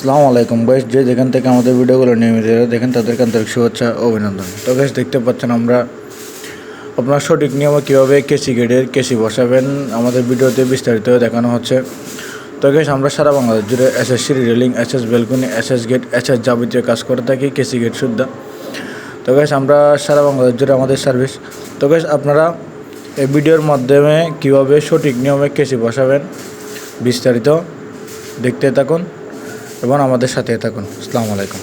আসসালামু আলাইকুম গাইস, যে যেখান থেকে আমাদের ভিডিওগুলো নিয়মিত দেখেন তাদেরকে আন্তরিক শুভেচ্ছা ও অভিনন্দন। তো গাইস, দেখতে পাচ্ছেন আমরা আপনার সঠিক নিয়মে কীভাবে কেসি গেটের কেসি বসাবেন আমাদের ভিডিওতে বিস্তারিত দেখানো হচ্ছে। তো গাইস, আমরা সারা বাংলাদেশ জুড়ে এসএস সিঁড়ি railing, SS balcony, SS gate, SS যাবতীয় কাজ করে থাকি কেসি গেট সুদ্ধা। তো গাইস, আমরা সারা বাংলাদেশ জুড়ে আমাদের সার্ভিস। তো গাইস, আপনারা এই ভিডিওর মাধ্যমে কীভাবে সঠিক নিয়মে কেসি বসাবেন বিস্তারিত দেখতে থাকুন এবং আমাদের সাথে থাকুন। আসসালামু আলাইকুম।